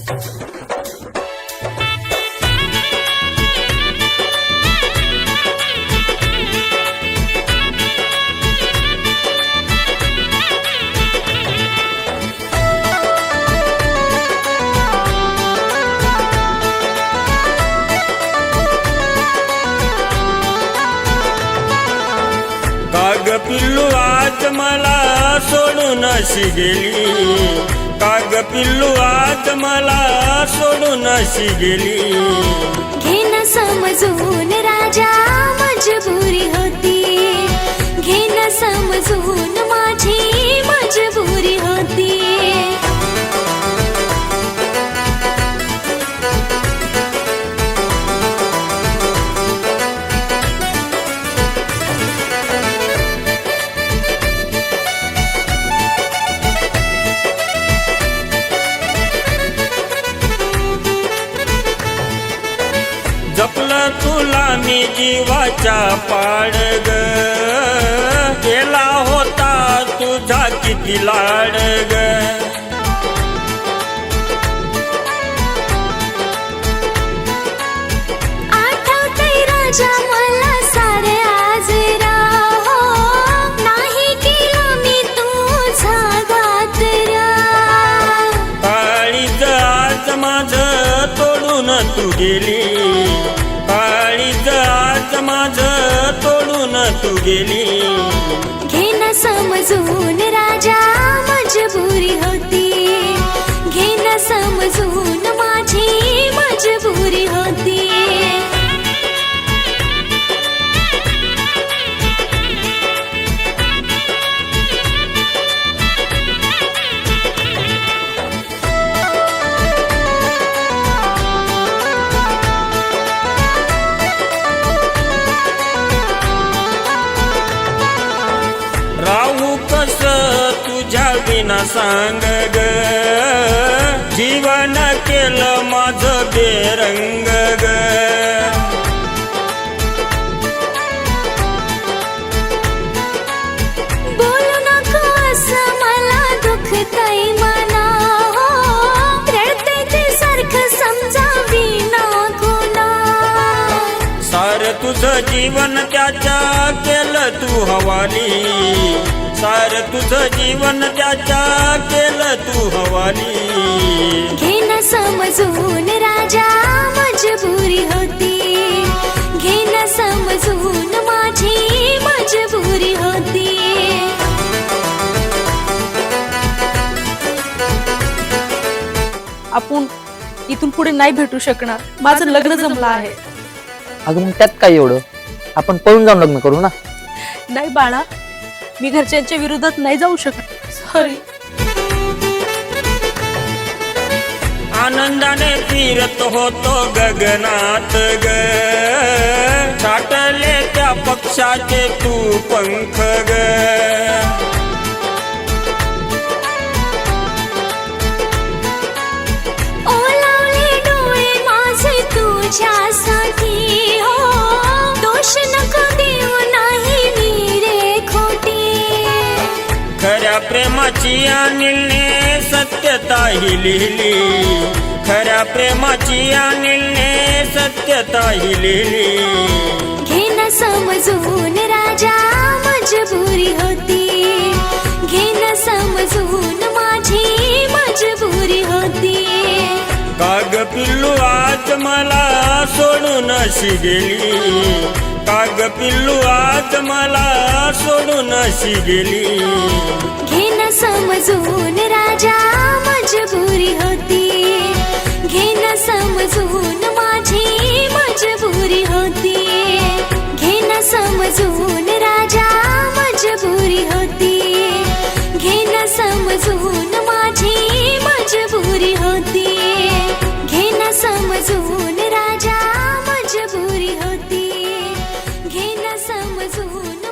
काग पिल्लू आज मला सोडून अशी गेली, काग पिल्लू आज मला सोडून अशी गेली। घेन समजून राजा मजबुरी होती, घेन समजून माझी मजबुरी होती। जपलं तुला मी जीवाच्या पाडग, केला होता तुझा किती लाडग। आठवतंय राजा मला सारे आज राहो, नाही केला मी तुझा गातरा। काळीज आज माझं तोडून तू गेली, काळीज आज माझं तोडून तू गेली। घेन समजून राजा मजबुरी होती, घेन समजून माझी मजबुरी होती। राहू कस तुझ्या विना सांग ग, जीवन केलं माझं बेरंग ग। बोलू नको असं मला दुखतंय मना, रडते ते सारखं समजावी ना गुना। सार तुझं जीवन त्याच्या केलं तू हवाली, सार तुझं जीवन त्याच्या केलं तू हवाली। घेन समजून राजा मजबुरी होती, घेन समजून माझी मजबुरी होती। आपण इथून पुढे नाही भेटू शकणार, माझं लग्न जमलं आहे। अगं मग त्यात काय एवढं, आपण पळून जाऊन लग्न करू ना। नाही बाळा, मी घरच्यांच्या विरोधात नाही जाऊ शकत, सॉरी। आनंदाने फिरत होतो गगनात ग, छाटले त्या पक्षाचे तू पंख ग। ओलावले डोळे माझे तुझ्यासाठी, हो दोष नको देऊ नाही मी रे खोटी। खऱ्या प्रेमाची अनिलने सत्यता ही लिहिली, खऱ्या प्रेमाची अनिलने सत्यता ही लिहिली। घेन समजून राजा मजबुरी होती, घेन समजून माझी मजबुरी होती। काग पिल्लू आज मला सोडून अशी गेली, काग पिल्लू आज मला सोडून अशी गेली। घेन समजून राजा मजबुरी होती, घेन समजून माझी मजबुरी होती। घेन समजून राजा मजबुरी होती, घेन समजून माझी मजबुरी होती। घेन समजून राजा मजबुरी होती, घेन समजून